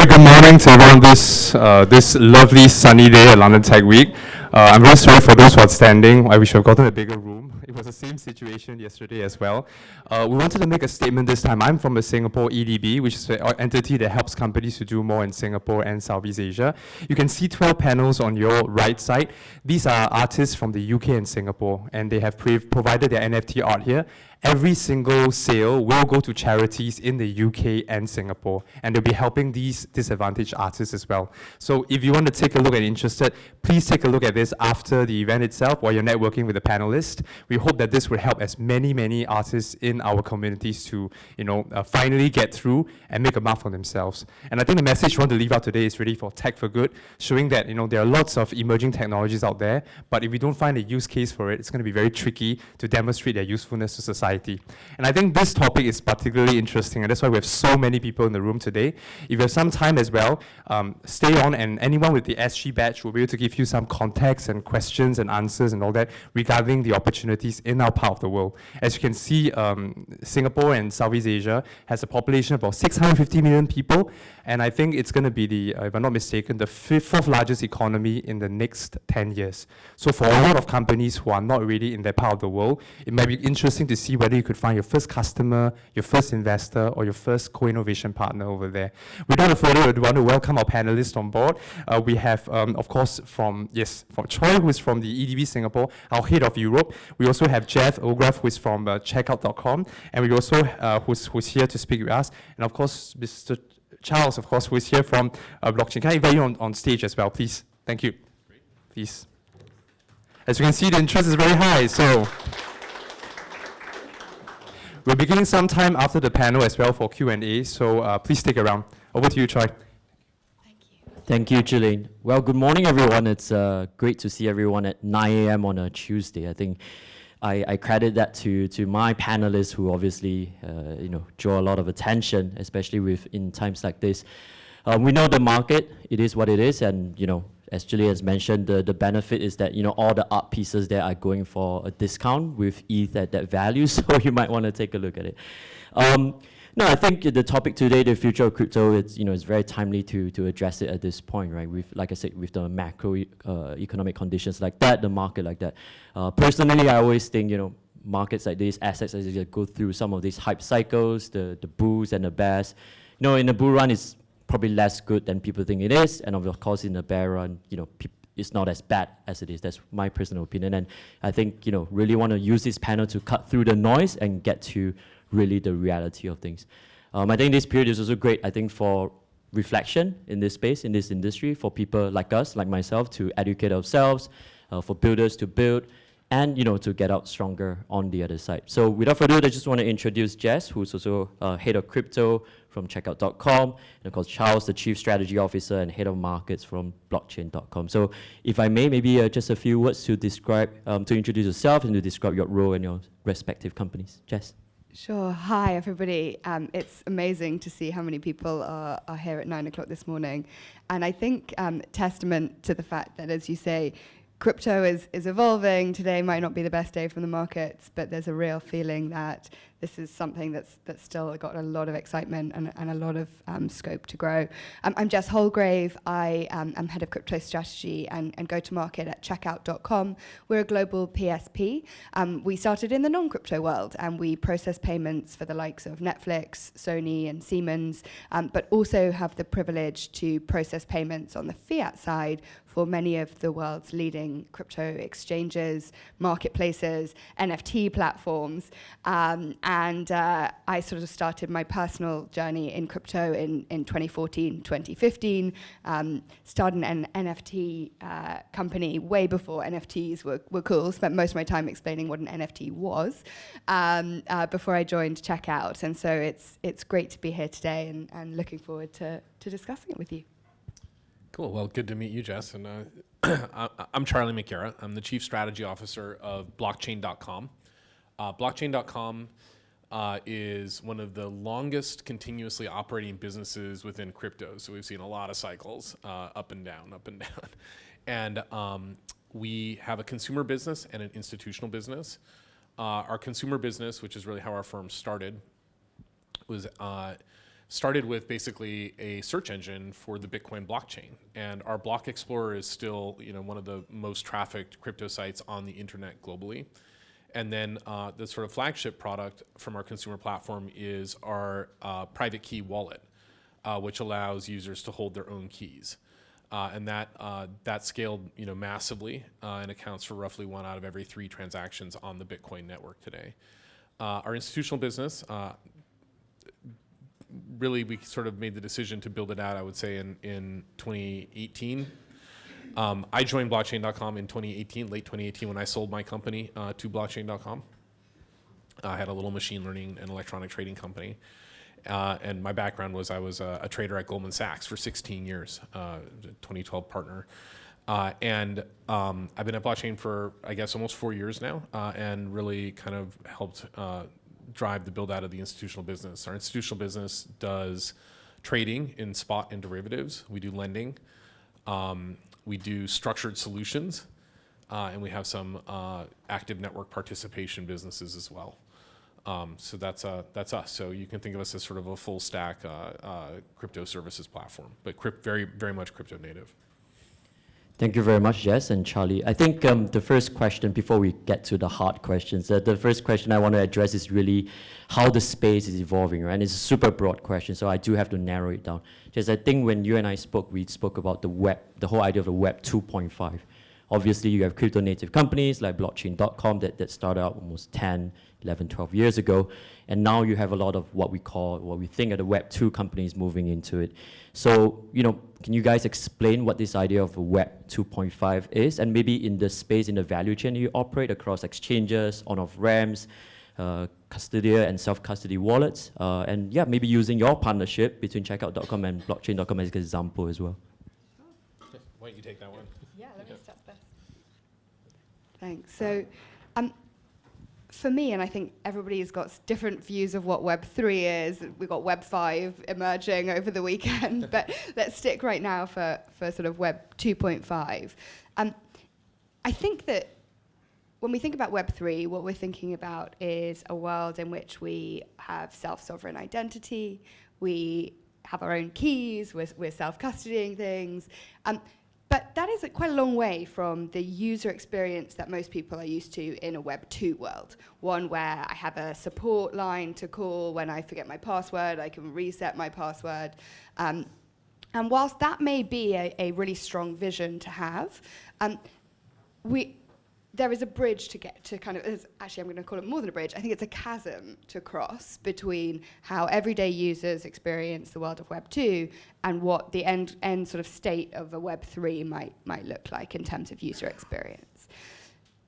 very good morning to everyone this lovely sunny day at London Tech Week. I'm very sorry for those who are standing. I wish I have gotten a bigger room. It was the same situation yesterday as well. We wanted to make a statement this time. I'm from the Singapore EDB, which is an entity that helps companies to do more in Singapore and Southeast Asia. You can see 12 panels on your right side. These are artists from the UK and Singapore, and they have provided their NFT art here. Every single sale will go to charities in the UK and Singapore, and they'll be helping these disadvantaged artists as well. So if you want to take a look and interested, please take a look at this after the event itself while you're networking with the panelists. We hope that this will help as many artists in our communities to, finally get through and make a mark for themselves. And I think the message we want to leave out today is really for tech for good, showing that, there are lots of emerging technologies out there, but if we don't find a use case for it, it's going to be very tricky to demonstrate their usefulness to society. And I think this topic is particularly interesting, and that's why we have so many people in the room today. If you have some time as well, stay on, and anyone with the SG badge will be able to give you some context and questions and answers and all that regarding the opportunities in our part of the world. As you can see, Singapore and Southeast Asia has a population of about 650 million people, and I think it's going to be the, if I'm not mistaken, the fourth largest economy in the next 10 years. So for a lot of companies who are not really in that part of the world, it might be interesting to see whether you could find your first customer, your first investor, or your first co-innovation partner over there. Without further ado, I want to welcome our panelists on board. We have, of course, from Choi, who is from the EDB Singapore, our head of Europe. We also have Jeff Ogreff, who is from Checkout.com, and we also, who's here to speak with us. And of course, Mr. Charles, of course, who is here from Blockchain. Can I invite you on stage as well, please? Thank you. Great. Please. As you can see, the interest is very high, so we're beginning sometime after the panel as well for Q&A, so please stick around. Over to you, Choi. Thank you, Jillian. Well, good morning, everyone. It's great to see everyone at 9 a.m. on a Tuesday. I think I credit that to my panelists who obviously, draw a lot of attention, especially in times like this. We know the market, it is what it is, and, as Jillian has mentioned, the benefit is that, all the art pieces there are going for a discount with ETH at that value, so you might want to take a look at it. No, I think the topic today, the future of crypto, it's very timely to address it at this point, right? Like I said, with the macro economic conditions like that, the market like that. Personally, I always think, markets like these, assets as they go through some of these hype cycles, the bulls and the bears. In the bull run, it's probably less good than people think it is, and of course, in the bear run, it's not as bad as it is. That's my personal opinion, and I think really want to use this panel to cut through the noise and get to really the reality of things. I think this period is also great, I think, for reflection in this space, in this industry, for people like us, like myself, to educate ourselves, for builders to build, and to get out stronger on the other side. So without further ado, I just want to introduce Jess, who's also head of crypto from Checkout.com, and of course Charles, the Chief Strategy Officer and Head of Markets from Blockchain.com. So if I may, maybe just a few words to describe, to introduce yourself and to describe your role and your respective companies. Jess. Sure. Hi, everybody. It's amazing to see how many people are here at 9 o'clock this morning. And I think testament to the fact that, as you say, crypto is evolving. Today might not be the best day from the markets, but there's a real feeling that this is something that's still got a lot of excitement and a lot of scope to grow. I'm Jess Holgrave. I am head of crypto strategy and go-to-market at Checkout.com. We're a global PSP. We started in the non-crypto world, and we process payments for the likes of Netflix, Sony, and Siemens, but also have the privilege to process payments on the fiat side for many of the world's leading crypto exchanges, marketplaces, NFT platforms. And I sort of started my personal journey in crypto in 2014, 2015, started an NFT company way before NFTs were cool, spent most of my time explaining what an NFT was before I joined Checkout. And so it's great to be here today and looking forward to discussing it with you. Cool. Well, good to meet you, Jess. And I'm Charlie McGarrett. I'm the Chief Strategy Officer of Blockchain.com. Blockchain.com is one of the longest continuously operating businesses within crypto. So we've seen a lot of cycles, up and down, up and down. And we have a consumer business and an institutional business. Our consumer business, which is really how our firm started, was started with basically a search engine for the Bitcoin blockchain. And our Block Explorer is still, one of the most trafficked crypto sites on the internet globally. And then the sort of flagship product from our consumer platform is our private key wallet, which allows users to hold their own keys. And that scaled massively and accounts for roughly 1 out of every 3 transactions on the Bitcoin network today. Our institutional business, really we sort of made the decision to build it out, I would say, in 2018. I joined blockchain.com in 2018, late 2018, when I sold my company to blockchain.com. I had a little machine learning and electronic trading company. And my background was I was a trader at Goldman Sachs for 16 years, 2012 partner. And I've been at blockchain for, I guess, almost 4 years now, and really kind of helped drive the build out of the institutional business. Our institutional business does trading in spot and derivatives. We do lending. We do structured solutions, and we have some active network participation businesses as well. So that's us. So you can think of us as sort of a full stack crypto services platform, but very, very much crypto native. Thank you very much, Jess and Charlie. I think the first question, before we get to the hard questions, the first question I want to address is really how the space is evolving, right? And it's a super broad question, so I do have to narrow it down. Jess, I think when you and I spoke, we spoke about the whole idea of the Web 2.5. Obviously, you have crypto-native companies like blockchain.com that started out almost 10, 11, 12 years ago. And now you have a lot of what we think are the Web 2 companies moving into it. So, can you guys explain what this idea of a Web 2.5 is? And maybe in the space, in the value chain you operate across exchanges, on-off ramps, custodial and self-custody wallets. And yeah, maybe using your partnership between checkout.com and blockchain.com as an example as well. Why don't you take that one? Yeah, let me start first. Thanks. So, for me, and I think everybody's got different views of what Web 3 is. We've got Web 5 emerging over the weekend, but let's stick right now for sort of Web 2.5. I think that when we think about Web 3, what we're thinking about is a world in which we have self-sovereign identity, we have our own keys, we're self-custodying things. But that is quite a long way from the user experience that most people are used to in a Web 2 world. One where I have a support line to call when I forget my password, I can reset my password. And whilst that may be a really strong vision to have, there is a bridge to get to kind of, actually I'm going to call it more than a bridge, I think it's a chasm to cross between how everyday users experience the world of Web 2 and what the end sort of state of a Web 3 might look like in terms of user experience.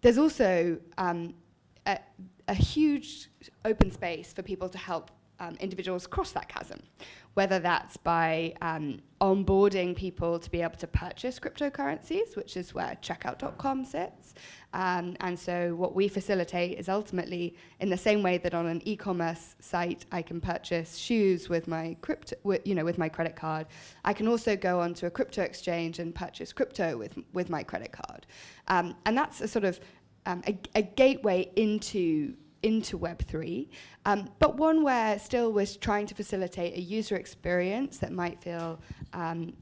There's also a huge open space for people to help individuals cross that chasm, whether that's by onboarding people to be able to purchase cryptocurrencies, which is where checkout.com sits. And so what we facilitate is ultimately in the same way that on an e-commerce site I can purchase shoes with my with my credit card, I can also go onto a crypto exchange and purchase crypto with my credit card. And that's a sort of a gateway into Web 3, but one where still we're trying to facilitate a user experience that might feel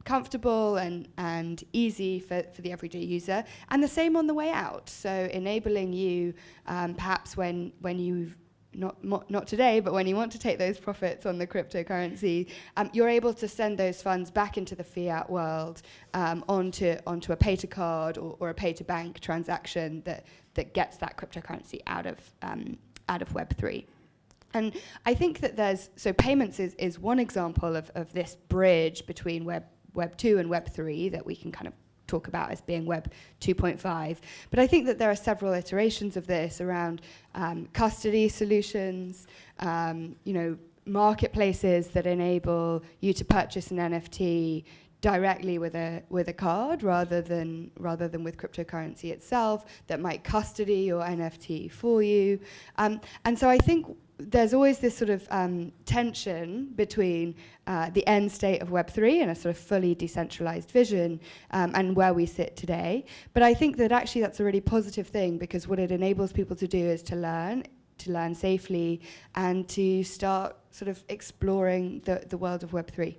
comfortable and easy for the everyday user, and the same on the way out. So enabling you, perhaps when you've not today, but when you want to take those profits on the cryptocurrency, you're able to send those funds back into the fiat world onto a pay to card or a pay to bank transaction that gets that cryptocurrency out of Web 3. And I think that so payments is one example of this bridge between Web 2 and Web 3 that we can kind of talk about as being Web 2.5. But I think that there are several iterations of this around custody solutions, marketplaces that enable you to purchase an NFT directly with a card rather than with cryptocurrency itself, that might custody your NFT for you. And so I think there's always this sort of tension between the end state of Web 3 and a sort of fully decentralized vision and where we sit today. But I think that actually that's a really positive thing, because what it enables people to do is to learn to learn safely, and to start sort of exploring the world of Web3?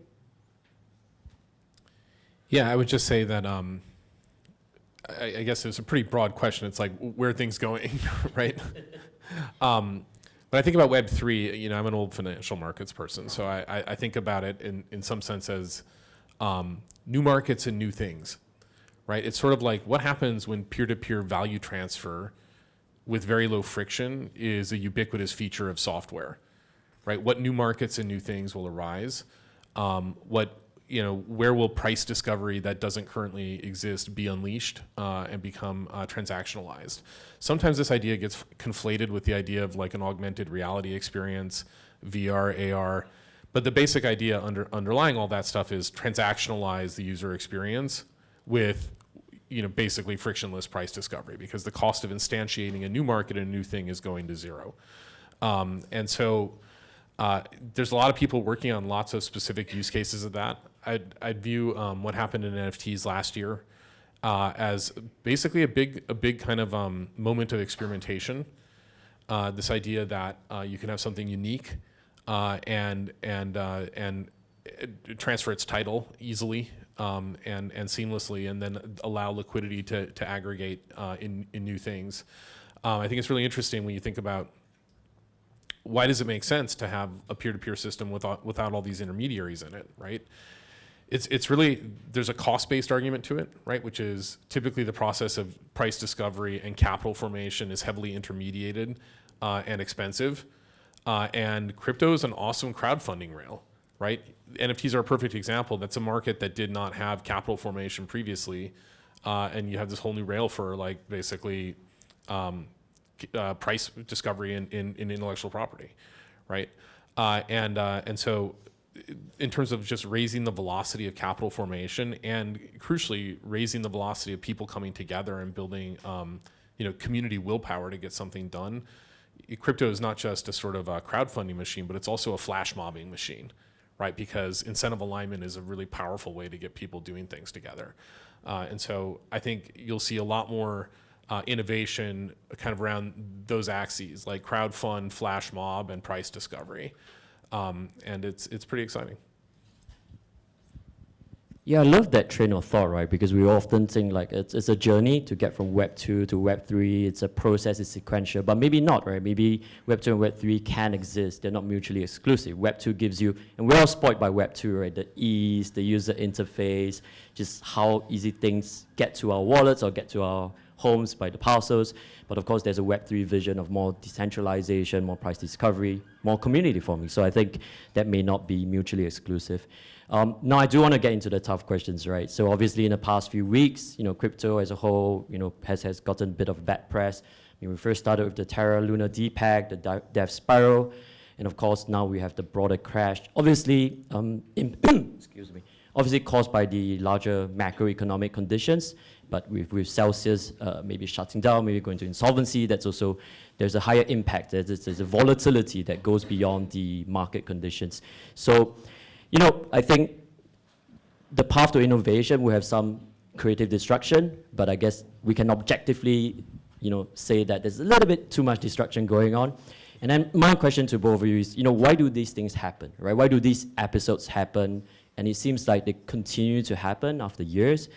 Yeah, I would just say that I guess it's a pretty broad question. It's like, where are things going, right? When I think about Web3, you know, I'm an old financial markets person, so I think about it in some sense as new markets and new things, right? It's sort of like what happens when peer-to-peer value transfer with very low friction is a ubiquitous feature of software, right? What new markets and new things will arise? Where will price discovery that doesn't currently exist be unleashed and become transactionalized? Sometimes this idea gets conflated with the idea of like an augmented reality experience, VR, AR, but the basic idea underlying all that stuff is transactionalize the user experience with, you know, basically frictionless price discovery, because the cost of instantiating a new market and a new thing is going to zero. And so there's a lot of people working on lots of specific use cases of that. I'd view what happened in NFTs last year as basically a big kind of moment of experimentation. This idea that you can have something unique and transfer its title easily and seamlessly, and then allow liquidity to aggregate in new things. I think it's really interesting when you think about why does it make sense to have a peer-to-peer system without all these intermediaries in it, right? It's really, there's a cost-based argument to it, right? Which is typically the process of price discovery and capital formation is heavily intermediated and expensive. And crypto is an awesome crowdfunding rail, right? NFTs are a perfect example. That's a market that did not have capital formation previously. And you have this whole new rail for like basically price discovery in intellectual property, right? And so in terms of just raising the velocity of capital formation and crucially raising the velocity of people coming together and building community willpower to get something done, crypto is not just a sort of a crowdfunding machine, but it's also a flash mobbing machine, right? Because incentive alignment is a really powerful way to get people doing things together. And so I think you'll see a lot more innovation kind of around those axes, like crowdfund, flash mob, and price discovery. And it's pretty exciting. Yeah, I love that train of thought, right? Because we often think like it's a journey to get from Web 2 to Web 3. It's a process, it's sequential, but maybe not, right? Maybe Web 2 and Web 3 can exist. They're not mutually exclusive. Web 2 gives you, and we're all spoiled by Web 2, right? The ease, the user interface, just how easy things get to our wallets or get to our homes by the parcels. But of course, there's a Web 3 vision of more decentralization, more price discovery, more community forming. So I think that may not be mutually exclusive. Now, I do want to get into the tough questions, right? So obviously, in the past few weeks, crypto as a whole, has gotten a bit of bad press. We first started with the Terra Luna DPEG, the Death Spiral, and of course, now we have the broader crash. Obviously, excuse me. Obviously caused by the larger macroeconomic conditions, but with Celsius maybe shutting down, maybe going to insolvency, there's a higher impact. There's a volatility that goes beyond the market conditions. So, I think the path to innovation will have some creative destruction, but I guess we can objectively, say that there's a little bit too much destruction going on. And then my question to both of you is, why do these things happen, right? Why do these episodes happen? And it seems like they continue to happen after years.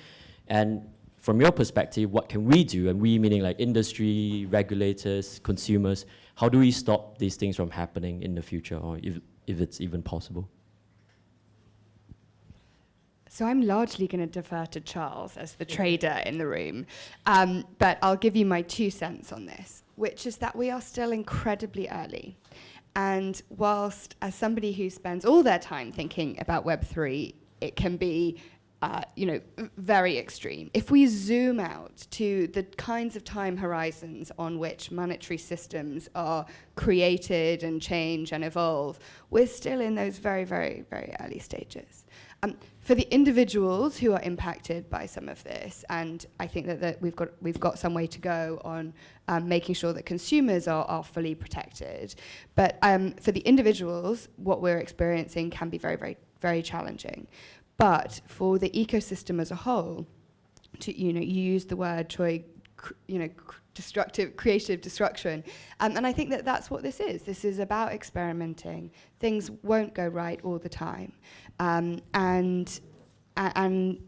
And from your perspective, what can we do? And we meaning like industry, regulators, consumers. How do we stop these things from happening in the future, or if it's even possible? So I'm largely going to defer to Charles as the trader in the room. But I'll give you my 2 cents on this, which is that we are still incredibly early. And whilst as somebody who spends all their time thinking about Web3, it can be very extreme. If we zoom out to the kinds of time horizons on which monetary systems are created and change and evolve, we're still in those very, very, very early stages. For the individuals who are impacted by some of this, and I think that we've got some way to go on making sure that consumers are fully protected. But for the individuals, what we're experiencing can be very, very, very challenging. But for the ecosystem as a whole, you use the word, Troy, creative destruction. And I think that that's what this is. This is about experimenting. Things won't go right all the time. And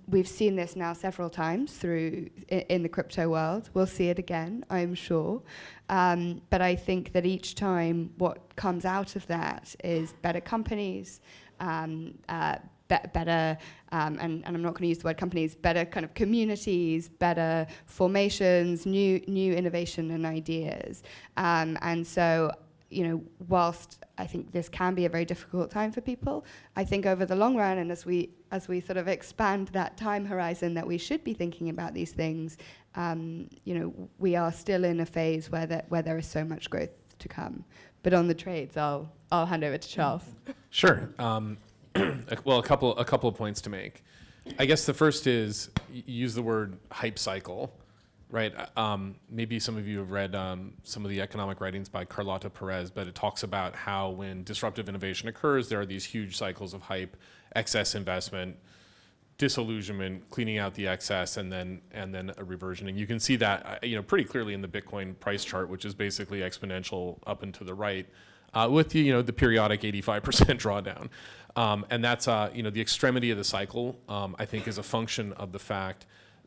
we've seen this now several times in the crypto world. We'll see it again, I'm sure. But I think that each time what comes out of that is better companies, better, and I'm not going to use the word companies, better kind of communities, better formations, new innovation and ideas. And so, whilst I think this can be a very difficult time for people, I think over the long run, and as we sort of expand that time horizon that we should be thinking about these things, we are still in a phase where there is so much growth to come. But on the trades, I'll hand over to Charles. Sure. Well, a couple of points to make. I guess the first is use the word hype cycle, right? Maybe some of you have read some of the economic writings by Carlota Perez, but it talks about how when disruptive innovation occurs, there are these huge cycles of hype, excess investment, disillusionment, cleaning out the excess, and then a reversion. And you can see that pretty clearly in the Bitcoin price chart, which is basically exponential up and to the right, with the periodic 85% drawdown. And that's the extremity of the cycle, I think, is a function of the fact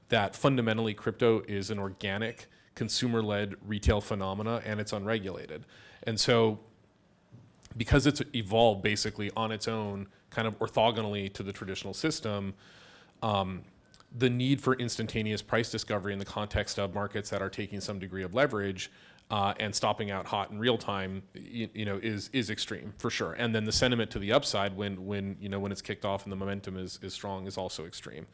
that fundamentally crypto is an organic, consumer-led retail phenomena, and it's unregulated. And so because it's evolved basically on its own, kind of orthogonally to the traditional system, the need for instantaneous price discovery in the context of markets that are taking some degree of leverage and stopping out hot in real time, is extreme for sure. And then the sentiment to the upside when it's kicked off and the momentum is strong is also extreme.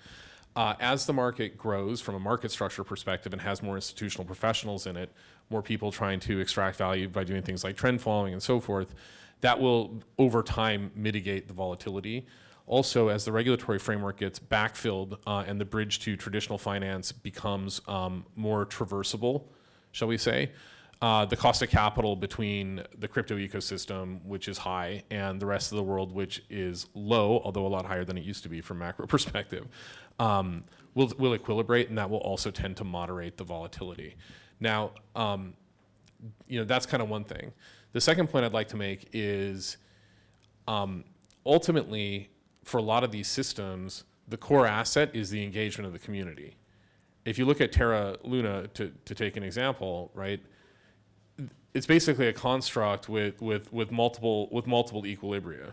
As the market grows from a market structure perspective and has more institutional professionals in it, more people trying to extract value by doing things like trend following and so forth, that will over time mitigate the volatility. Also, as the regulatory framework gets backfilled and the bridge to traditional finance becomes more traversable, shall we say, the cost of capital between the crypto ecosystem, which is high, and the rest of the world, which is low, although a lot higher than it used to be from macro perspective, will equilibrate, and that will also tend to moderate the volatility. Now, that's kind of one thing. The second point I'd like to make is ultimately, for a lot of these systems, the core asset is the engagement of the community. If you look at Terra Luna, to take an example, right? It's basically a construct with multiple equilibria,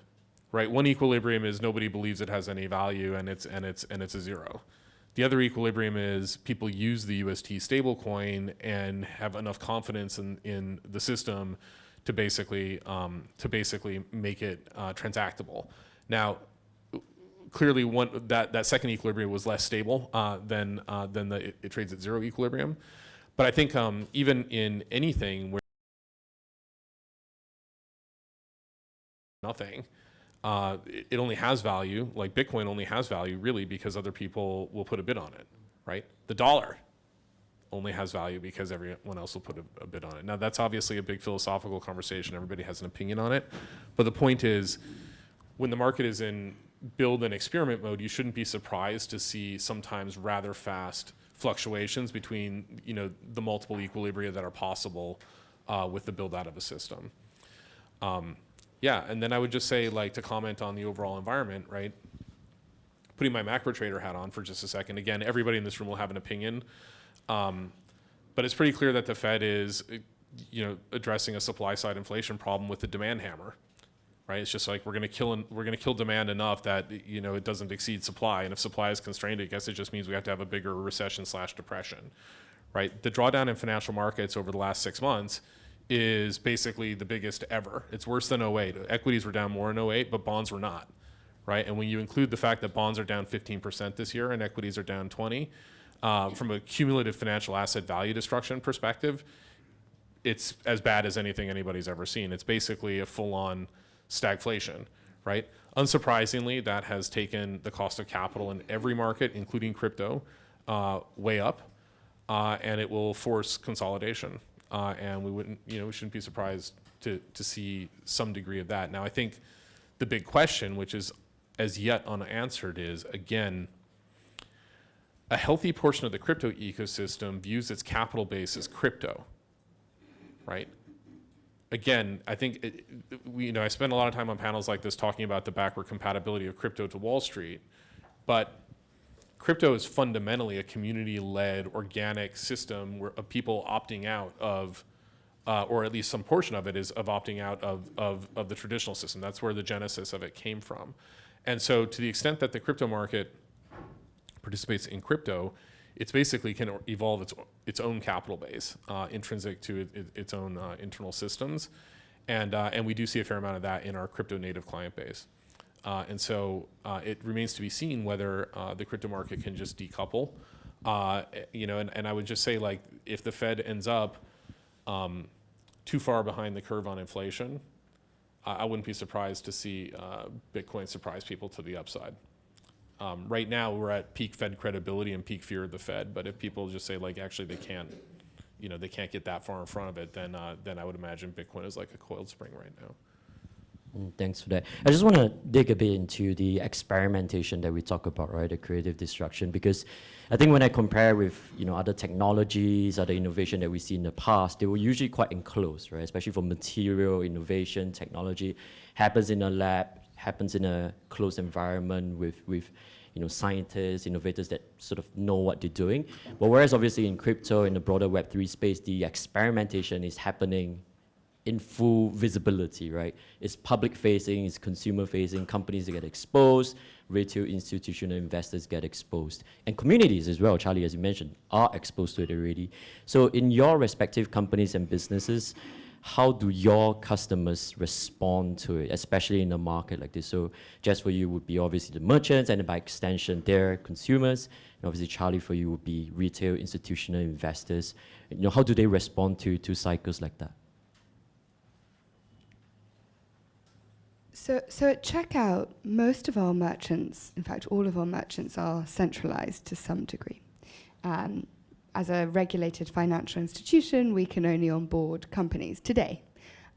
right? One equilibrium is nobody believes it has any value and it's a zero. The other equilibrium is people use the UST stablecoin and have enough confidence in the system to basically make it transactable. Now, clearly, that second equilibrium was less stable than it trades at zero equilibrium. But I think even in anything where nothing, it only has value, like Bitcoin only has value really because other people will put a bid on it, right? The dollar only has value because everyone else will put a bid on it. Now, that's obviously a big philosophical conversation. Everybody has an opinion on it. But the point is, when the market is in build and experiment mode, you shouldn't be surprised to see sometimes rather fast fluctuations between the multiple equilibria that are possible with the build out of a system. And then I would just say, to comment on the overall environment, right? Putting my macro trader hat on for just a second. Again, everybody in this room will have an opinion, but it's pretty clear that the Fed is, addressing a supply side inflation problem with the demand hammer. Right, it's just like we're going to kill demand enough that it doesn't exceed supply, and if supply is constrained, I guess it just means we have to have a bigger recession/depression, right? The drawdown in financial markets over the last 6 months is basically the biggest ever. It's worse than 08. Equities were down more in 08, but bonds were not, right? And when you include the fact that bonds are down 15% this year and equities are down 20, from a cumulative financial asset value destruction perspective, it's as bad as anything anybody's ever seen. It's basically a full-on stagflation, right? Unsurprisingly, that has taken the cost of capital in every market, including crypto, way up, and it will force consolidation. And we shouldn't be surprised to see some degree of that. Now, I think the big question, which is as yet unanswered, is again, a healthy portion of the crypto ecosystem views its capital base as crypto, right? Again, I think I spend a lot of time on panels like this talking about the backward compatibility of crypto to Wall Street, but crypto is fundamentally a community-led organic system of people opting out of, or at least some portion of it is of opting out of the traditional system. That's where the genesis of it came from. And so to the extent that the crypto market participates in crypto, it's basically can evolve its own capital base, intrinsic to its own internal systems, and we do see a fair amount of that in our crypto native client base, and so it remains to be seen whether the crypto market can just decouple, and I would just say, like, if the Fed ends up too far behind the curve on inflation, I wouldn't be surprised to see Bitcoin surprise people to the upside. Right now, we're at peak Fed credibility and peak fear of the Fed. But if people just say, like, actually they can't get that far in front of it, then I would imagine Bitcoin is like a coiled spring right now. Thanks for that. I just want to dig a bit into the experimentation that we talk about, right? The creative destruction, because I think when I compare with other technologies, other innovation that we see in the past, they were usually quite enclosed, right? Especially for material innovation, technology happens in a lab, happens in a closed environment with scientists, innovators that sort of know what they're doing. But whereas obviously in crypto, in the broader Web3 space, the experimentation is happening in full visibility, right? It's public facing, it's consumer facing, companies that get exposed, retail institutional investors get exposed, and communities as well, Charlie, as you mentioned, are exposed to it already. So in your respective companies and businesses, how do your customers respond to it, especially in a market like this? So Jess, for you would be obviously the merchants, and by extension, their consumers. And obviously, Charlie, for you would be retail, institutional investors. How do they respond to cycles like that? So at checkout, most of our merchants, in fact, all of our merchants are centralized to some degree. As a regulated financial institution, we can only onboard companies today.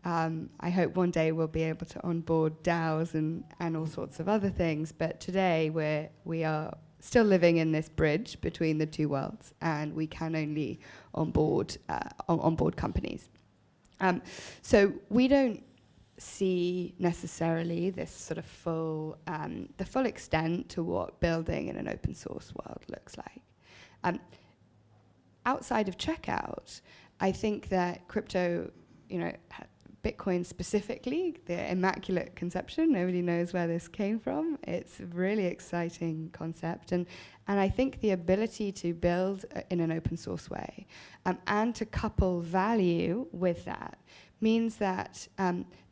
I hope one day we'll be able to onboard DAOs and all sorts of other things, but today we are still living in this bridge between the two worlds, and we can only onboard companies. So we don't see necessarily this sort of the full extent to what building in an open source world looks like. Outside of checkout, I think that crypto, Bitcoin specifically, the Immaculate Conception, nobody knows where this came from. It's a really exciting concept. And I think the ability to build in an open source way and to couple value with that means that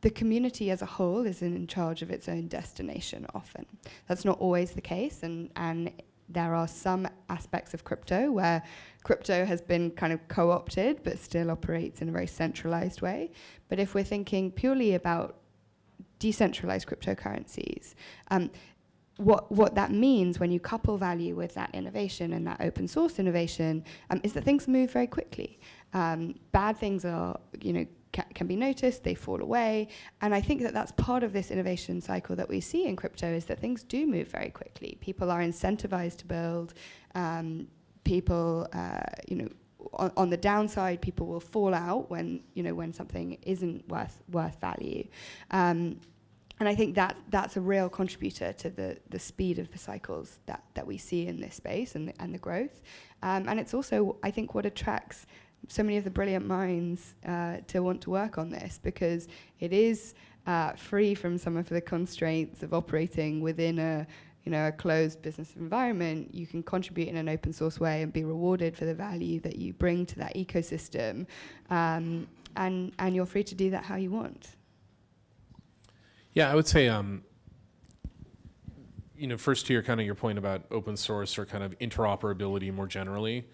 the community as a whole is in charge of its own destination often. That's not always the case, and there are some aspects of crypto where crypto has been kind of co-opted but still operates in a very centralized way. But if we're thinking purely about decentralized cryptocurrencies, what that means when you couple value with that innovation and that open source innovation is that things move very quickly. Bad things are, can be noticed, they fall away. And I think that that's part of this innovation cycle that we see in crypto, is that things do move very quickly. People are incentivized to build. People, on the downside, people will fall out when something isn't worth value. And I think that's a real contributor to the speed of the cycles that we see in this space and the growth. And it's also, I think, what attracts so many of the brilliant minds to want to work on this, because it is free from some of the constraints of operating within a closed business environment. You can contribute in an open source way and be rewarded for the value that you bring to that ecosystem, and you're free to do that how you want. Yeah, I would say, first to your point about open source or kind of interoperability more generally,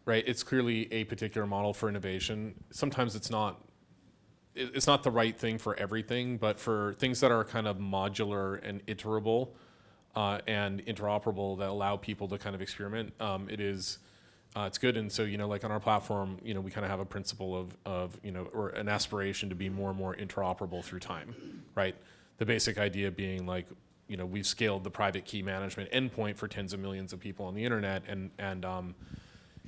right? It's clearly a particular model for innovation. Sometimes it's not the right thing for everything, but for things that are kind of modular and iterable and interoperable that allow people to kind of experiment, it's good. And so, like on our platform, we kind of have a principle of or an aspiration to be more and more interoperable through time, right? The basic idea being like, we've scaled the private key management endpoint for tens of millions of people on the internet, and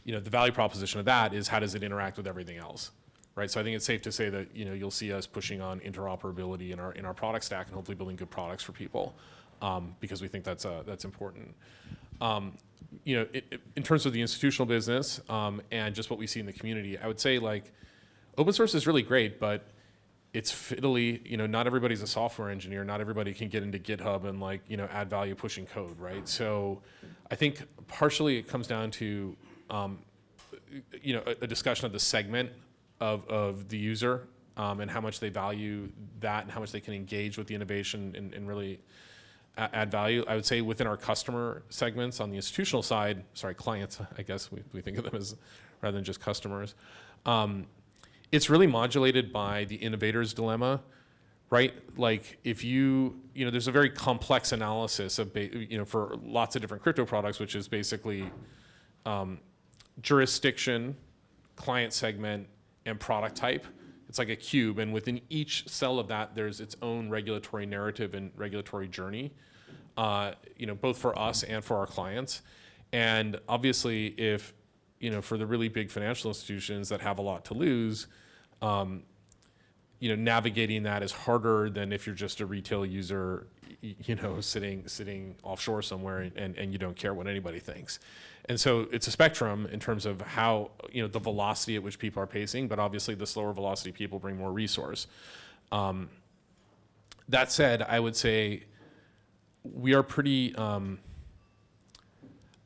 the value proposition of that is how does it interact with everything else, right? So I think it's safe to say that you'll see us pushing on interoperability in our product stack and hopefully building good products for people, because we think that's important. In terms of the institutional business and just what we see in the community, I would say like open source is really great, but it's fiddly. Not everybody's a software engineer. Not everybody can get into GitHub and add value pushing code, right? So I think partially it comes down to a discussion of the segment of the user and how much they value that and how much they can engage with the innovation and really add value. I would say within our customer segments on the institutional side, clients, I guess we think of them as rather than just customers. It's really modulated by the innovator's dilemma, right? Like if there's a very complex analysis of, for lots of different crypto products, which is basically jurisdiction, client segment, and product type. It's like a cube, and within each cell of that, there's its own regulatory narrative and regulatory journey, both for us and for our clients. And obviously, if, for the really big financial institutions that have a lot to lose, navigating that is harder than if you're just a retail user, sitting offshore somewhere and you don't care what anybody thinks. And so it's a spectrum in terms of how, the velocity at which people are pacing, but obviously the slower velocity people bring more resource. That said, I would say we are pretty,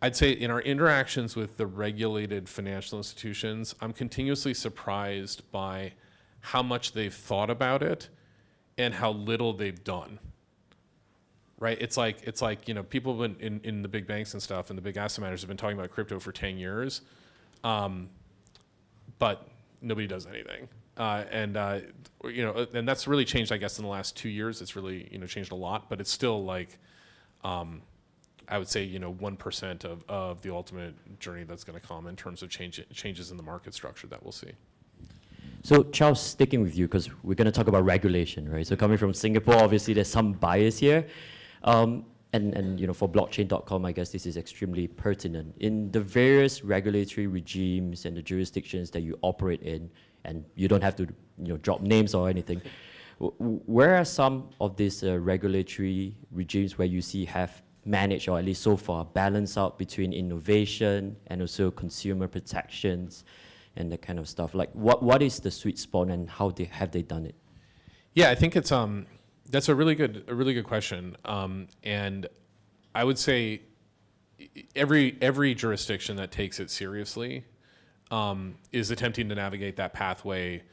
I'd say in our interactions with the regulated financial institutions, I'm continuously surprised by how much they've thought about it and how little they've done. Right? It's like people have been in the big banks and stuff, and the big asset managers have been talking about crypto for 10 years, but nobody does anything. And that's really changed, I guess, in the last 2 years. It's really changed a lot, but it's still like, I would say 1% of the ultimate journey that's going to come in terms of changes in the market structure that we'll see. So Charles, sticking with you, because we're going to talk about regulation, right? So coming from Singapore, obviously there's some bias here. And for blockchain.com, I guess this is extremely pertinent. In the various regulatory regimes and the jurisdictions that you operate in, and you don't have to drop names or anything, where are some of these regulatory regimes where you see have managed, or at least so far, balance out between innovation and also consumer protections and that kind of stuff? Like what is the sweet spot and how have they done it? Yeah, I think it's that's a really good question, and I would say every jurisdiction that takes it seriously is attempting to navigate that pathway,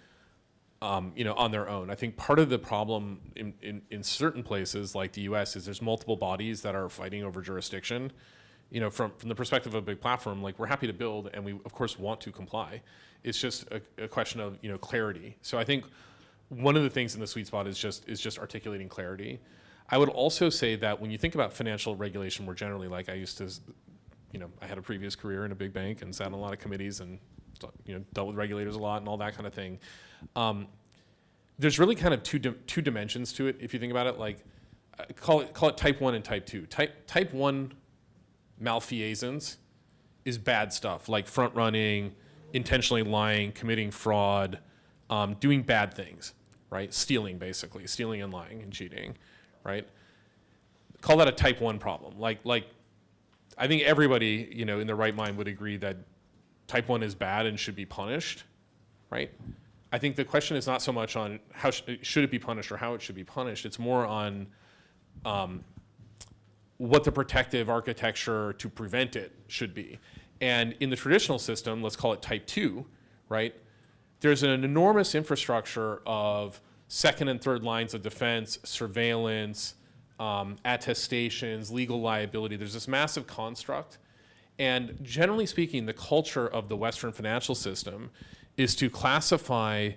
on their own. I think part of the problem in certain places like the U.S. is there's multiple bodies that are fighting over jurisdiction. From the perspective of a big platform, like we're happy to build and we of course want to comply. It's just a question of clarity. So I think one of the things in the sweet spot is just articulating clarity. I would also say that when you think about financial regulation more generally, like I used to, I had a previous career in a big bank and sat on a lot of committees and dealt with regulators a lot and all that kind of thing. There's really kind of two dimensions to it if you think about it. Like call it type 1 and type 2. Type 1 malfeasance is bad stuff, like front running, intentionally lying, committing fraud, doing bad things, right? Stealing, basically, stealing and lying and cheating, right? Call that a type 1 problem. Like I think everybody, in their right mind would agree that type 1 is bad and should be punished, right? I think the question is not so much on how should it be punished or how it should be punished. It's more on what the protective architecture to prevent it should be. And in the traditional system, let's call it type 2, right? There's an enormous infrastructure of second and third lines of defense, surveillance, attestations, legal liability. There's this massive construct. And generally speaking, the culture of the Western financial system is to classify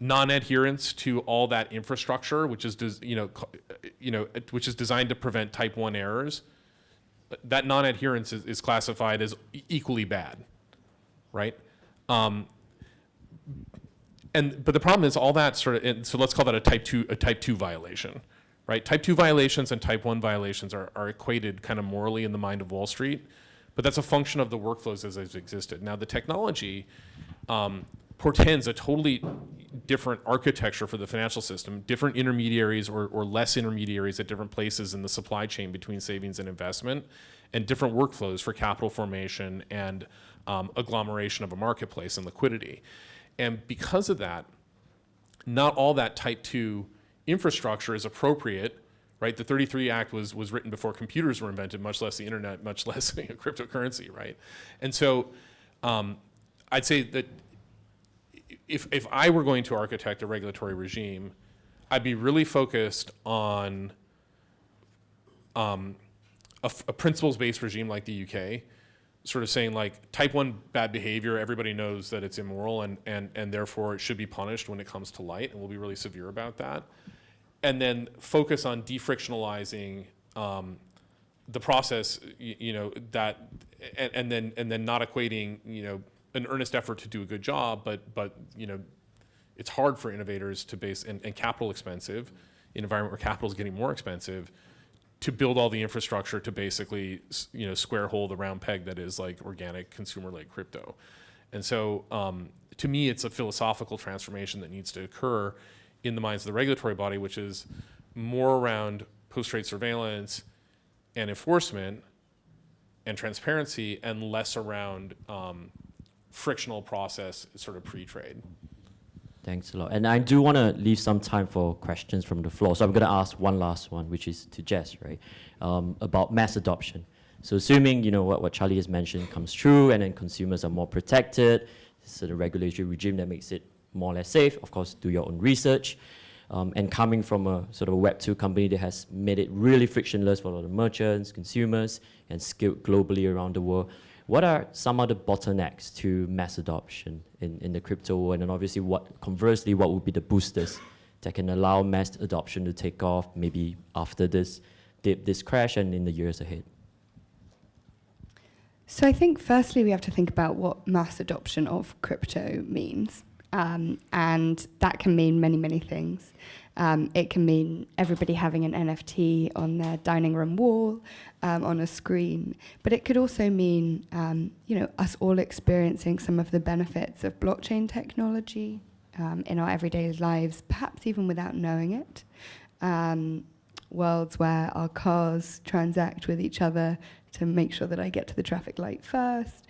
non-adherence to all that infrastructure, which is which is designed to prevent type 1 errors. That non-adherence is classified as equally bad, right? But the problem is all that so let's call that a type 2 violation, right? Type 2 violations and type 1 violations are equated kind of morally in the mind of Wall Street, but that's a function of the workflows as they've existed. Now, the technology portends a totally different architecture for the financial system, different intermediaries or less intermediaries at different places in the supply chain between savings and investment, and different workflows for capital formation and agglomeration of a marketplace and liquidity. And because of that, not all that type 2 infrastructure is appropriate, right? The 33 Act was written before computers were invented, much less the internet, much less cryptocurrency, right? And so I'd say that if I were going to architect a regulatory regime, I'd be really focused on a principles-based regime like the UK, sort of saying like type 1 bad behavior, everybody knows that it's immoral and therefore it should be punished when it comes to light, and we'll be really severe about that. And then focus on defrictionalizing the process, and then not equating, an earnest effort to do a good job, but it's hard for innovators to base and capital expensive in an environment where capital is getting more expensive to build all the infrastructure to basically square hole the round peg that is like organic consumer-led crypto. And so to me, it's a philosophical transformation that needs to occur in the minds of the regulatory body, which is more around post-trade surveillance and enforcement and transparency, and less around frictional process sort of pre-trade. Thanks a lot. And I do want to leave some time for questions from the floor. So I'm going to ask one last one, which is to Jess, right, about mass adoption. So assuming, what Charlie has mentioned comes true, and then consumers are more protected, so the regulatory regime that makes it more or less safe, of course, do your own research. And coming from a sort of a Web2 company that has made it really frictionless for a lot of merchants, consumers, and scaled globally around the world, what are some of the bottlenecks to mass adoption in the crypto world? And then obviously, conversely, what would be the boosters that can allow mass adoption to take off maybe after this crash and in the years ahead? So I think firstly we have to think about what mass adoption of crypto means. And that can mean many, many things. It can mean everybody having an NFT on their dining room wall, on a screen. But it could also mean, us all experiencing some of the benefits of blockchain technology in our everyday lives, perhaps even without knowing it. Worlds where our cars transact with each other to make sure that I get to the traffic light first.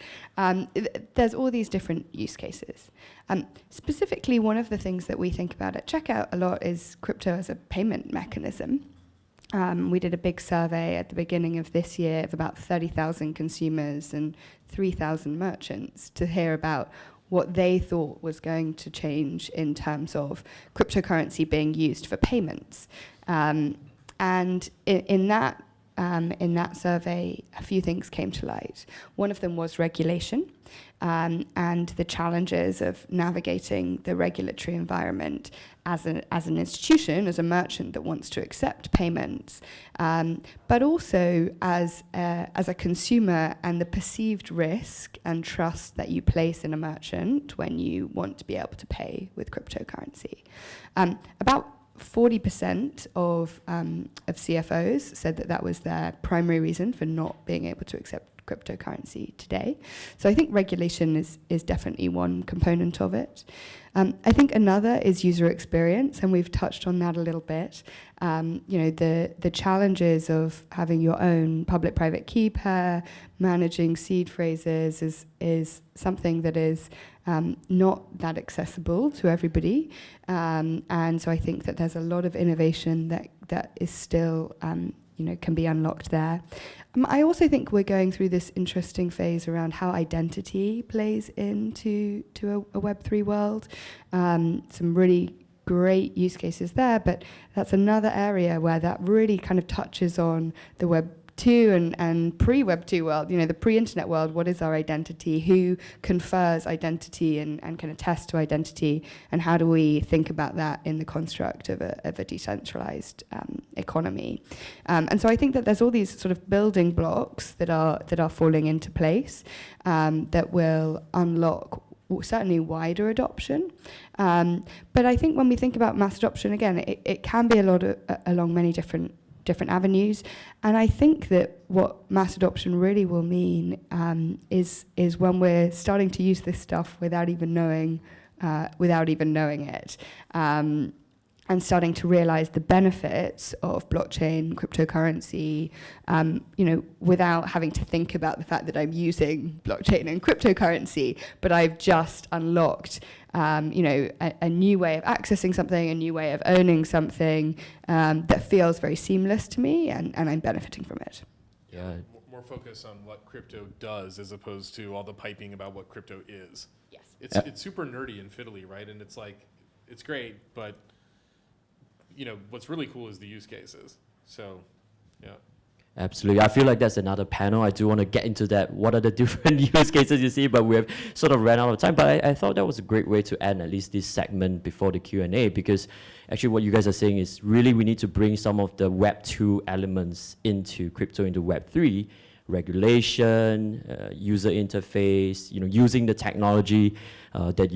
There's all these different use cases. Specifically, one of the things that we think about at Checkout a lot is crypto as a payment mechanism. We did a big survey at the beginning of this year of about 30,000 consumers and 3,000 merchants to hear about what they thought was going to change in terms of cryptocurrency being used for payments. And in that survey, a few things came to light. One of them was regulation and the challenges of navigating the regulatory environment as an institution, as a merchant that wants to accept payments, but also as a consumer, and the perceived risk and trust that you place in a merchant when you want to be able to pay with cryptocurrency. About 40% of CFOs said that was their primary reason for not being able to accept cryptocurrency today. So I think regulation is definitely one component of it. I think another is user experience, and we've touched on that a little bit. The challenges of having your own public-private key pair, managing seed phrases is something that is not that accessible to everybody. And so I think that there's a lot of innovation that is still can be unlocked there. I also think we're going through this interesting phase around how identity plays into a Web3 world. Some really great use cases there, but that's another area where that really kind of touches on the Web2 and pre-Web 2 world, the pre-internet world. What is our identity? Who confers identity and can attest to identity? And how do we think about that in the construct of a decentralized economy? And so I think that there's all these sort of building blocks that are falling into place that will unlock certainly wider adoption. But I think when we think about mass adoption, again, it can be a lot along many different avenues. And I think that what mass adoption really will mean is when we're starting to use this stuff without even knowing it. And starting to realize the benefits of blockchain, cryptocurrency, without having to think about the fact that I'm using blockchain and cryptocurrency, but I've just unlocked, a new way of accessing something, a new way of owning something that feels very seamless to me, and I'm benefiting from it. Yeah. More focus on what crypto does as opposed to all the piping about what crypto is. Yes. It's super nerdy and fiddly, right? And it's like, it's great, but what's really cool is the use cases. So, yeah. Absolutely. I feel like that's another panel. I do want to get into that. What are the different use cases you see? But we have sort of ran out of time. But I thought that was a great way to end at least this segment before the Q&A, because actually what you guys are saying is really we need to bring some of the Web 2 elements into crypto, into Web 3, regulation, user interface, using the technology that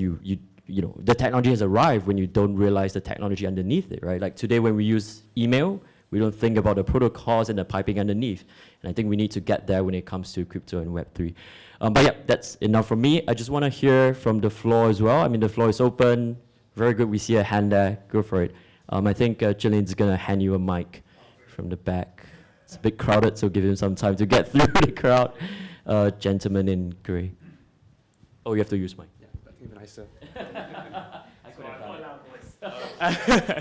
the technology has arrived when you don't realize the technology underneath it, right? Like today when we use email, we don't think about the protocols and the piping underneath. And I think we need to get there when it comes to crypto and Web3. But yeah, that's enough from me. I just want to hear from the floor as well. I mean, the floor is open. Very good. We see a hand there. Go for it. I think Jillian's going to hand you a mic from the back. It's a bit crowded, so give him some time to get through the crowd. Gentleman in grey. Oh, you have to use mic. Even nicer.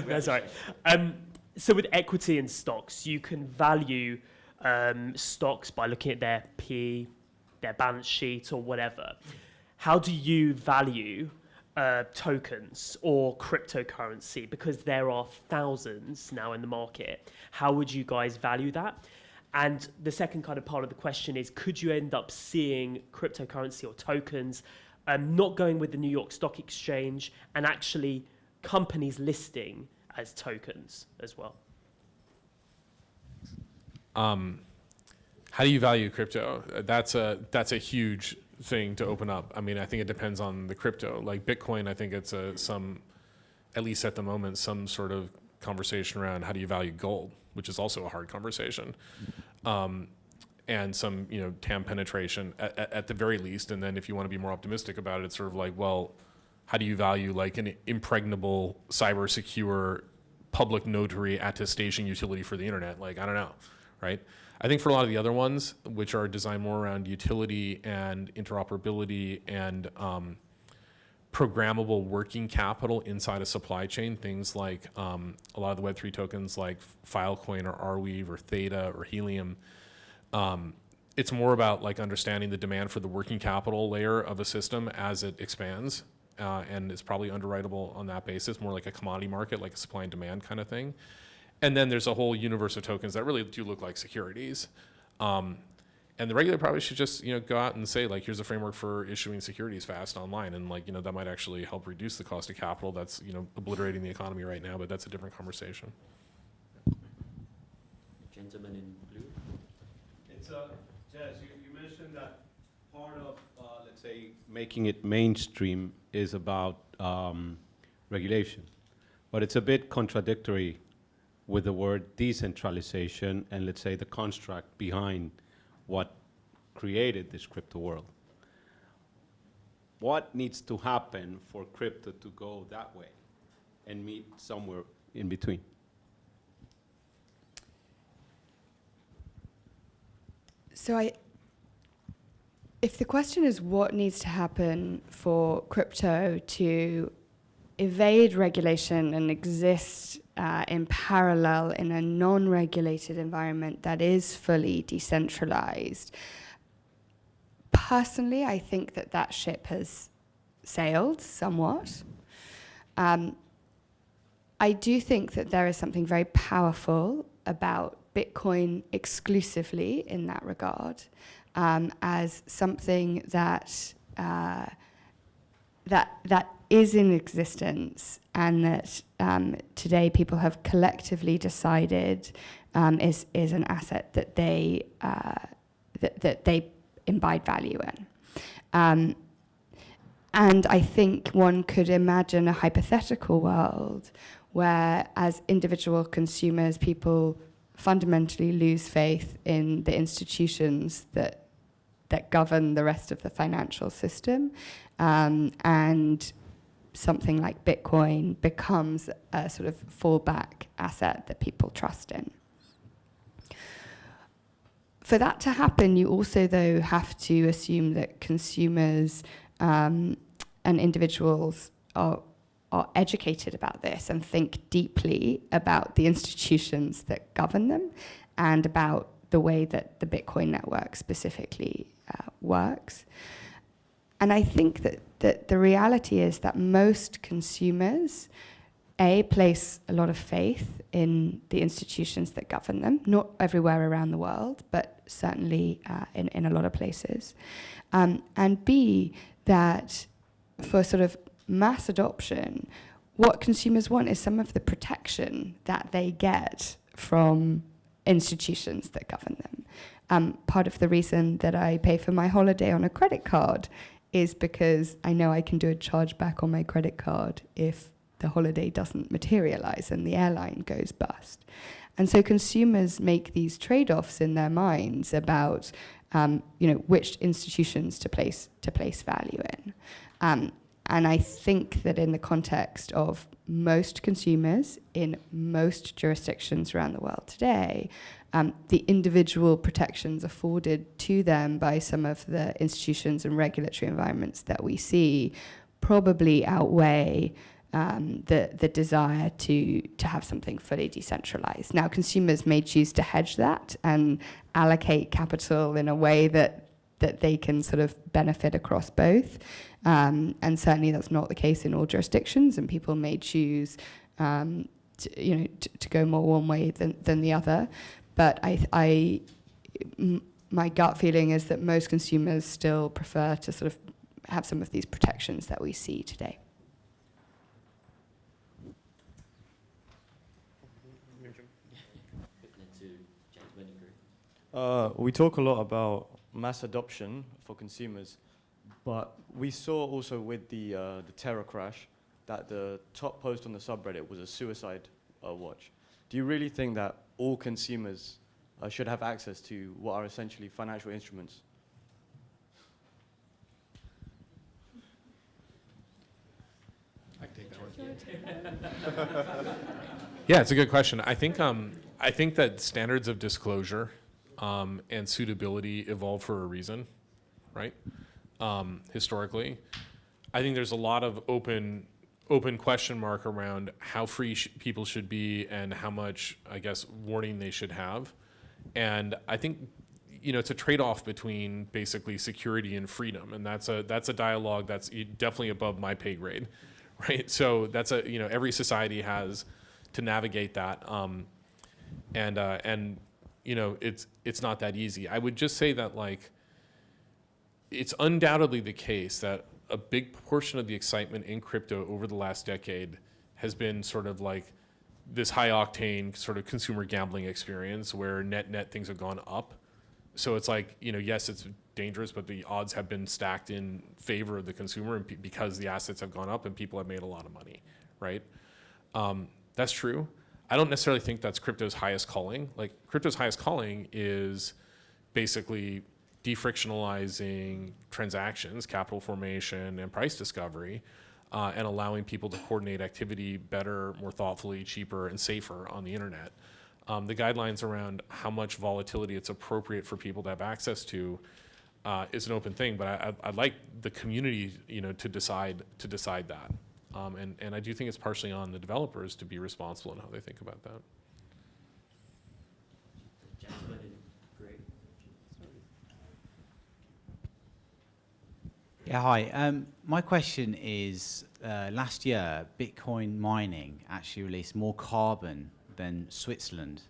That's all right. So with equity in stocks, you can value stocks by looking at their P, their balance sheet, or whatever. How do you value tokens or cryptocurrency? Because there are thousands now in the market. How would you guys value that? And the second kind of part of the question is, could you end up seeing cryptocurrency or tokens not going with the New York Stock Exchange, and actually companies listing as tokens as well? How do you value crypto? That's a huge thing to open up. I mean, I think it depends on the crypto. Like Bitcoin, I think it's at least at the moment, some sort of conversation around how do you value gold, which is also a hard conversation. And some, TAM penetration at the very least. And then if you want to be more optimistic about it, it's sort of like, well, how do you value like an impregnable, cyber secure, public notary attestation utility for the internet? Like, I don't know, right? I think for a lot of the other ones, which are designed more around utility and interoperability and programmable working capital inside a supply chain, things like a lot of the Web3 tokens like Filecoin or Arweave or Theta or Helium, it's more about like understanding the demand for the working capital layer of a system as it expands, and it's probably underwritable on that basis, more like a commodity market, like a supply and demand kind of thing. And then there's a whole universe of tokens that really do look like securities. And the regulator probably should just go out and say, like, here's a framework for issuing securities fast online, and like that might actually help reduce the cost of capital that's obliterating the economy right now, but that's a different conversation. Gentleman in blue. It's Jez, you mentioned that part of let's say making it mainstream is about regulation, but it's a bit contradictory with the word decentralization and let's say the construct behind what created this crypto world. What needs to happen for crypto to go that way and meet somewhere in between? So if the question is what needs to happen for crypto to evade regulation and exist in parallel in a non-regulated environment that is fully decentralized, personally, I think that ship has sailed somewhat. I do think that there is something very powerful about Bitcoin exclusively in that regard, as something that is in existence and that today people have collectively decided is an asset that they imbibe value in. And I think one could imagine a hypothetical world where, as individual consumers, people fundamentally lose faith in the institutions that govern the rest of the financial system, and something like Bitcoin becomes a sort of fallback asset that people trust in. For that to happen, you also, though, have to assume that consumers and individuals are educated about this and think deeply about the institutions that govern them and about the way that the Bitcoin network specifically works. And I think that the reality is that most consumers, place a lot of faith in the institutions that govern them, not everywhere around the world, but certainly in a lot of places. And B, that for sort of mass adoption, what consumers want is some of the protection that they get from institutions that govern them. Part of the reason that I pay for my holiday on a credit card is because I know I can do a chargeback on my credit card if the holiday doesn't materialize and the airline goes bust. And so consumers make these trade-offs in their minds about which institutions to place value in. And I think that in the context of most consumers in most jurisdictions around the world today, the individual protections afforded to them by some of the institutions and regulatory environments that we see probably outweigh the desire to have something fully decentralized. Now, consumers may choose to hedge that and allocate capital in a way that they can sort of benefit across both. And certainly that's not the case in all jurisdictions, and people may choose to go more one way than the other. But my gut feeling is that most consumers still prefer to sort of have some of these protections that we see today. We talk a lot about mass adoption for consumers, but we saw also with the Terra crash that the top post on the subreddit was a suicide watch. Do you really think that all consumers should have access to what are essentially financial instruments? I can take that one. Yeah, it's a good question. I think that standards of disclosure and suitability evolve for a reason, right? Historically, I think there's a lot of open question mark around how free people should be and how much, I guess, warning they should have. And I think, it's a trade-off between basically security and freedom, and that's a dialogue that's definitely above my pay grade, right? So that's every society has to navigate that, and it's not that easy. I would just say that it's undoubtedly the case that a big portion of the excitement in crypto over the last decade has been sort of like this high octane sort of consumer gambling experience where net things have gone up. So it's like, yes, it's dangerous, but the odds have been stacked in favor of the consumer because the assets have gone up and people have made a lot of money, right? That's true. I don't necessarily think that's crypto's highest calling. Like, crypto's highest calling is basically defrictionalizing transactions, capital formation, and price discovery, and allowing people to coordinate activity better, more thoughtfully, cheaper, and safer on the internet. The guidelines around how much volatility it's appropriate for people to have access to is an open thing, but I'd like the community, to decide that. And I do think it's partially on the developers to be responsible in how they think about that. Yeah, hi. My question is, last year, Bitcoin mining actually released more carbon than Switzerland.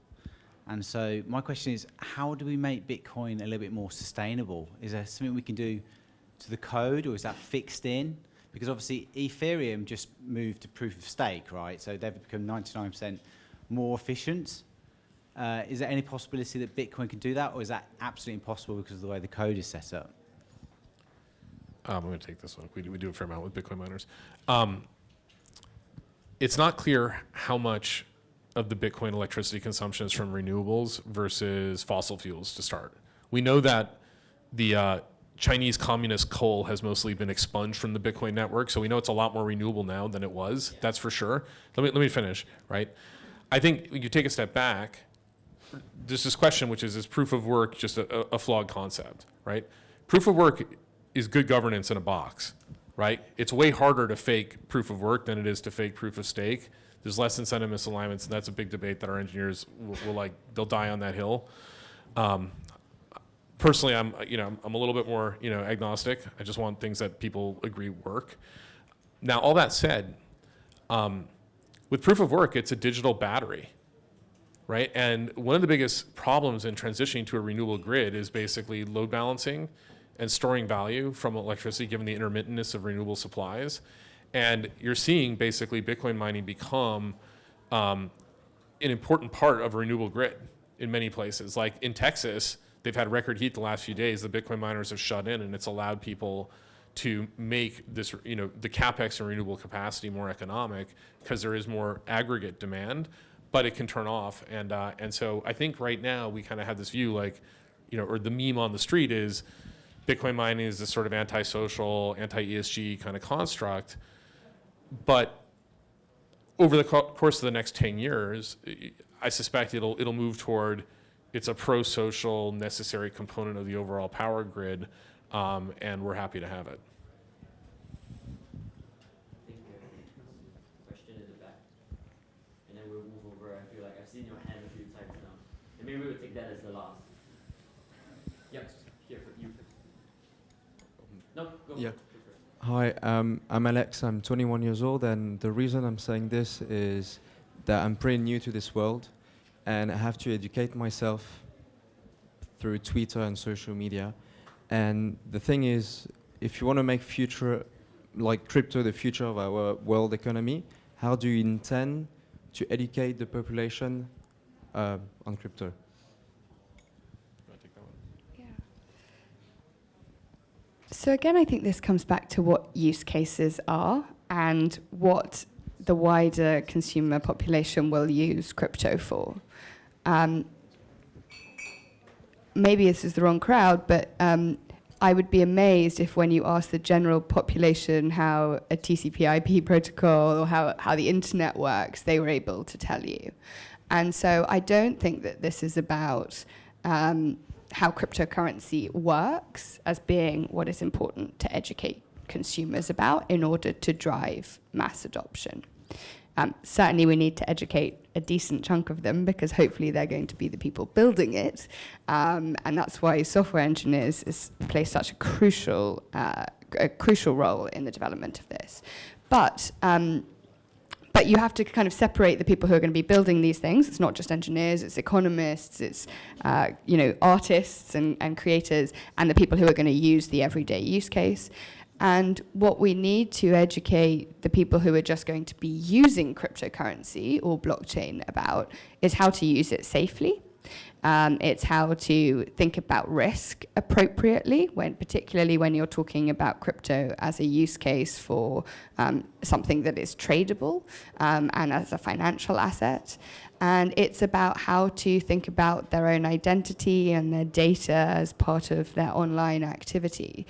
And so my question is, how do we make Bitcoin a little bit more sustainable? Is there something we can do to the code, or is that fixed in? Because obviously Ethereum just moved to proof of stake, right? So they've become 99% more efficient. Is there any possibility that Bitcoin can do that, or is that absolutely impossible because of the way the code is set up? I'm going to take this one. We do a fair amount with Bitcoin miners. It's not clear how much of the Bitcoin electricity consumption is from renewables versus fossil fuels to start. We know that the Chinese communist coal has mostly been expunged from the Bitcoin network, so we know it's a lot more renewable now than it was. That's for sure. Let me finish, right? I think when you take a step back, there's this question, which is proof of work just a flawed concept, right? Proof of work is good governance in a box, right? It's way harder to fake proof of work than it is to fake proof of stake. There's less incentive misalignments, and that's a big debate that our engineers will they'll die on that hill. Personally, I'm a little bit more, agnostic. I just want things that people agree work. Now, all that said, with proof of work, it's a digital battery, right? And one of the biggest problems in transitioning to a renewable grid is basically load balancing and storing value from electricity, given the intermittentness of renewable supplies. And you're seeing basically Bitcoin mining become an important part of a renewable grid in many places. Like in Texas, they've had record heat the last few days. The Bitcoin miners have shut in, and it's allowed people to make this, the capex and renewable capacity more economic because there is more aggregate demand, but it can turn off. And so I think right now we kind of have this view or the meme on the street is Bitcoin mining is this sort of antisocial, anti-ESG kind of construct. But over the course of the next 10 years, I suspect it'll move toward it's a pro-social necessary component of the overall power grid, and we're happy to have it. I think question in the back, and then we'll move over. I feel like I've seen your hand a few times now, and maybe we'll take that as the last. Yep, here for you. No, go. Yeah. Hi, I'm Alex. I'm 21 years old, and the reason I'm saying this is that I'm pretty new to this world, and I have to educate myself through Twitter and social media. And the thing is, if you want to make crypto the future of our world economy, how do you intend to educate the population on crypto? So again, I think this comes back to what use cases are and what the wider consumer population will use crypto for. Maybe this is the wrong crowd, but I would be amazed if when you ask the general population how a TCP/IP protocol or how the internet works, they were able to tell you. And so I don't think that this is about how cryptocurrency works as being what is important to educate consumers about in order to drive mass adoption. Certainly we need to educate a decent chunk of them because hopefully they're going to be the people building it. And that's why software engineers play such a crucial role in the development of this. But you have to kind of separate the people who are going to be building these things. It's not just engineers, it's economists, it's artists and creators, and the people who are going to use the everyday use case. And what we need to educate the people who are just going to be using cryptocurrency or blockchain about is how to use it safely. It's how to think about risk appropriately, particularly when you're talking about crypto as a use case for something that is tradable and as a financial asset. And it's about how to think about their own identity and their data as part of their online activity.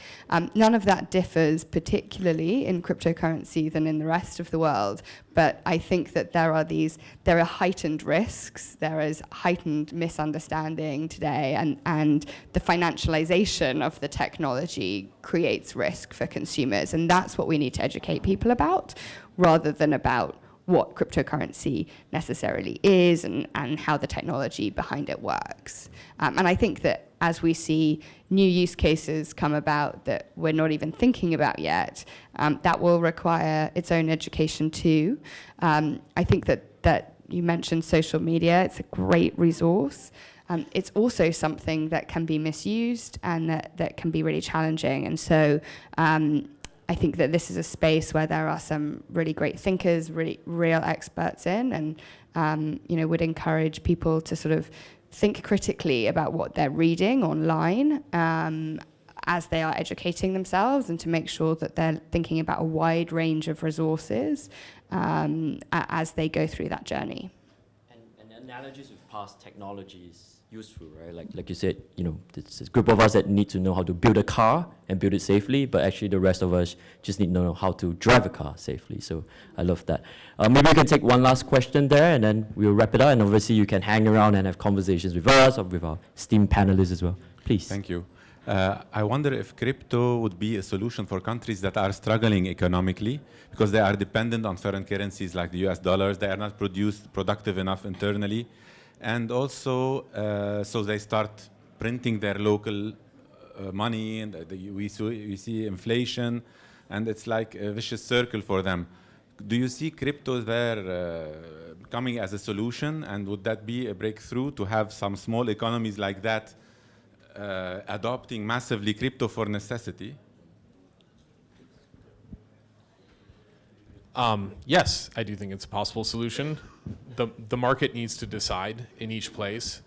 None of that differs particularly in cryptocurrency than in the rest of the world, but I think that there are heightened risks, there is heightened misunderstanding today, and the financialization of the technology creates risk for consumers, and that's what we need to educate people about, rather than about what cryptocurrency necessarily is and how the technology behind it works. And I think that as we see new use cases come about that we're not even thinking about yet, that will require its own education too. I think that you mentioned social media. It's a great resource. It's also something that can be misused and that can be really challenging. And so I think that this is a space where there are some really great thinkers, really real experts in, and would encourage people to sort of think critically about what they're reading online. as they are educating themselves and to make sure that they're thinking about a wide range of resources as they go through that journey. And analogies with past technologies useful, right? Like you said, you know, there's a group of us that need to know how to build a car and build it safely, but actually the rest of us just need to know how to drive a car safely. So I love that. Maybe we can take one last question there, and then we'll wrap it up. And obviously you can hang around and have conversations with us or with our esteemed panelists as well. Please. Thank you. I wonder if crypto would be a solution for countries that are struggling economically because they are dependent on foreign currencies like the US dollars. They are not productive enough internally. And also, so they start printing their local money, and we see inflation, and it's like a vicious circle for them. Do you see crypto there coming as a solution, and would that be a breakthrough to have some small economies like that adopting massively crypto for necessity? Yes, I do think it's a possible solution. The market needs to decide in each place.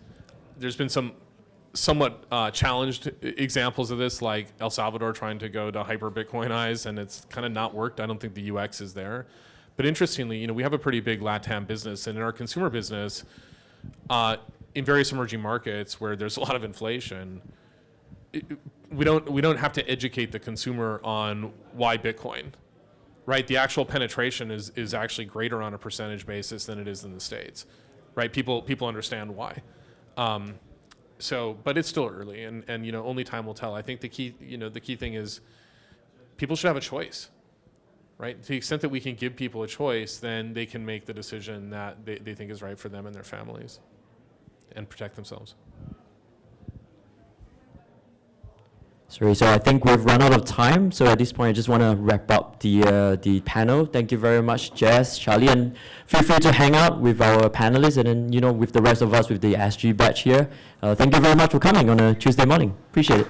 There's been some somewhat challenged examples of this, like El Salvador trying to go to hyper-Bitcoinize, and it's kind of not worked. I don't think the UX is there. But interestingly, you know, we have a pretty big LATAM business, and in our consumer business, in various emerging markets where there's a lot of inflation, we don't have to educate the consumer on why Bitcoin. Right, the actual penetration is actually greater on a percentage basis than it is in the States, right? People understand why. But it's still early, and you know, only time will tell. I think the key thing is people should have a choice, right? To the extent that we can give people a choice, then they can make the decision that they think is right for them and their families, and protect themselves. Sorry, so I think we've run out of time. So at this point, I just want to wrap up the panel. Thank you very much, Jess, Charlie, and feel free to hang out with our panelists and then, you know, with the rest of us with the SG batch here. Thank you very much for coming on a Tuesday morning. Appreciate it.